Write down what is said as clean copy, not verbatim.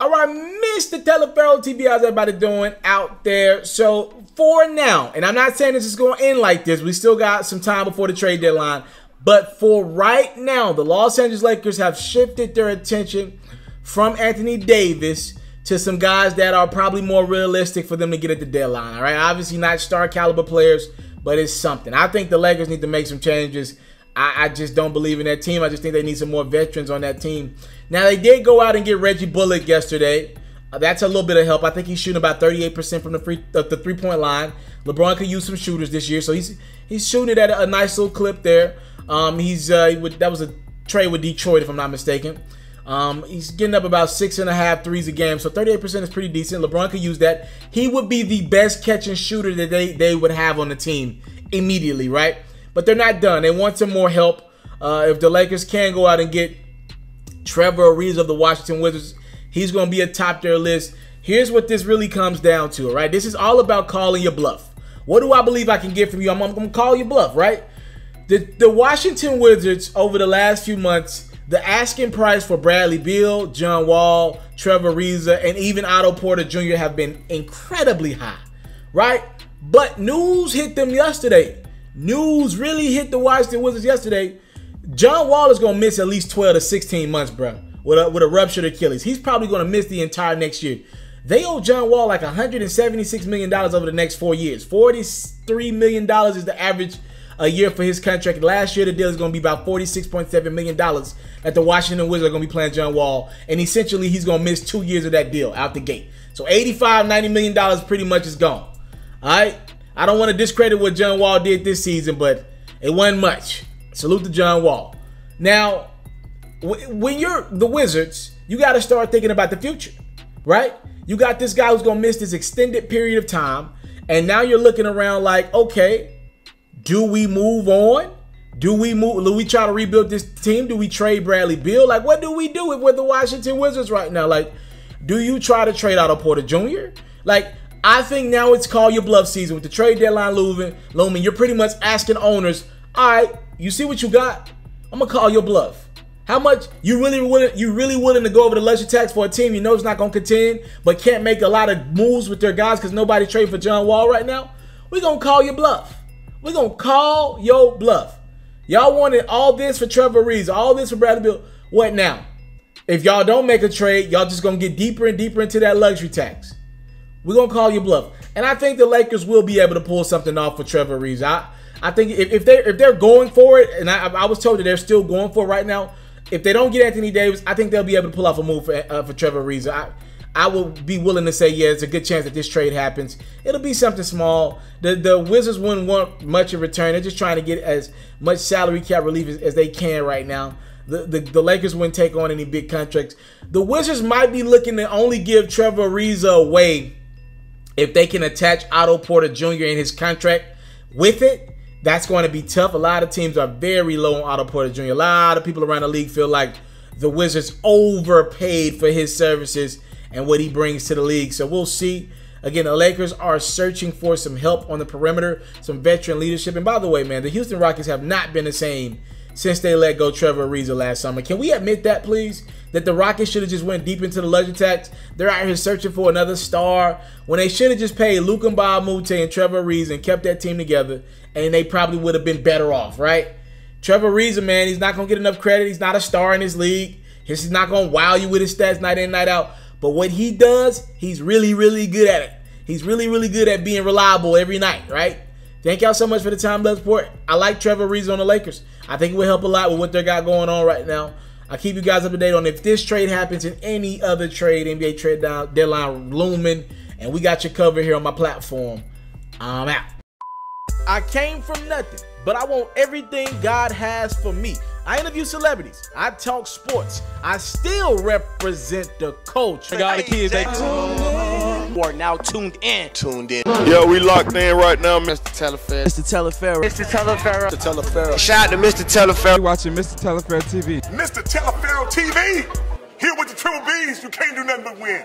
All right, Mr. Telefero TV, how's everybody doing out there? So for now, and I'm not saying this is going to end like this. We still got some time before the trade deadline. But for right now, the Los Angeles Lakers have shifted their attention from Anthony Davis to some guys that are probably more realistic for them to get at the deadline. All right, obviously not star caliber players, but it's something. I think the Lakers need to make some changes. I just don't believe in that team. I just think they need some more veterans on that team. Now, they did go out and get Reggie Bullock yesterday. That's a little bit of help. I think he's shooting about 38% from the three-point line. LeBron could use some shooters this year, so he's shooting it at a nice little clip there. That was a trade with Detroit, if I'm not mistaken. He's getting up about 6.5 threes a game, so 38% is pretty decent. LeBron could use that. He would be the best catching shooter that they would have on the team immediately, right? But they're not done. They want some more help. If the Lakers can go out and get Trevor Ariza of the Washington Wizards, he's going to be atop their list. Here's what this really comes down to, all right? This is all about calling your bluff. What do I believe I can get from you? I'm going to call your bluff, right? The Washington Wizards, over the last few months, the asking price for Bradley Beal, John Wall, Trevor Ariza, and even Otto Porter Jr. have been incredibly high, right? But news hit them yesterday. News really hit the Washington Wizards yesterday. John Wall is going to miss at least 12 to 16 months, bro, with a ruptured Achilles. He's probably going to miss the entire next year. They owe John Wall like $176 million over the next 4 years. $43 million is the average a year for his contract. Last year, the deal is going to be about $46.7 million that the Washington Wizards are going to be playing John Wall. And essentially, he's going to miss 2 years of that deal out the gate. So $90 million pretty much is gone. All right? I don't want to discredit what John Wall did this season, but it wasn't much. Salute to John Wall. Now, when you're the Wizards, you got to start thinking about the future, right? You got this guy who's going to miss this extended period of time, and now you're looking around like, okay, do we move on? Do we try to rebuild this team? Do we trade Bradley Beal? Like, what do we do if we're the Washington Wizards right now? Like, do you try to trade Otto Porter Jr.? Like, I think now it's call your bluff season with the trade deadline looming. You're pretty much asking owners, all right, you see what you got? I'm gonna call your bluff. How much you really willing to go over the luxury tax for a team you know is not gonna contend, but can't make a lot of moves with their guys because nobody trade for John Wall right now? We're gonna call your bluff. We're gonna call your bluff. Y'all wanted all this for Trevor Ariza, all this for Bradley Beal. What now? If y'all don't make a trade, y'all just gonna get deeper and deeper into that luxury tax. We're going to call you bluff. And I think the Lakers will be able to pull something off for Trevor Ariza. I think if they're going for it, and I was told that they're still going for it right now, if they don't get Anthony Davis, I think they'll be able to pull off a move for Trevor Ariza. I will be willing to say, yeah, it's a good chance that this trade happens. It'll be something small. The Wizards wouldn't want much in return. They're just trying to get as much salary cap relief as they can right now. The Lakers wouldn't take on any big contracts. The Wizards might be looking to only give Trevor Ariza away if they can attach Otto Porter Jr. in his contract with it. That's going to be tough. A lot of teams are very low on Otto Porter Jr. A lot of people around the league feel like the Wizards overpaid for his services and what he brings to the league. So we'll see. Again, the Lakers are searching for some help on the perimeter, some veteran leadership. And by the way, man, the Houston Rockets have not been the same since they let go Trevor Ariza last summer. Can we admit that, please? That the Rockets should have just went deep into the luxury tax. They're out here searching for another star when they should have just paid Luka Mbah-a-Moute and Trevor Ariza and kept that team together, and they probably would have been better off, right? Trevor Ariza, man, he's not going to get enough credit. He's not a star in this league. He's not going to wow you with his stats night in, night out. But what he does, he's really, really good at it. He's really, really good at being reliable every night, right? Thank y'all so much for the time, love support. I like Trevor Ariza on the Lakers. I think it will help a lot with what they got going on right now. I'll keep you guys up to date on if this trade happens and any other trade, NBA trade deadline looming. And we got you covered here on my platform. I'm out. I came from nothing, but I want everything God has for me. I interview celebrities. I talk sports. I still represent the culture. I got the kids. You are now tuned in. Yo, we locked in right now, Mr. Telefero. Mr. Telefero. Mr. Telefero. Mr. Telefero. Shout out to Mr. Telefero. You're watching Mr. Telefero TV. Mr. Telefero TV. Here with the Triple B's, you can't do nothing but win.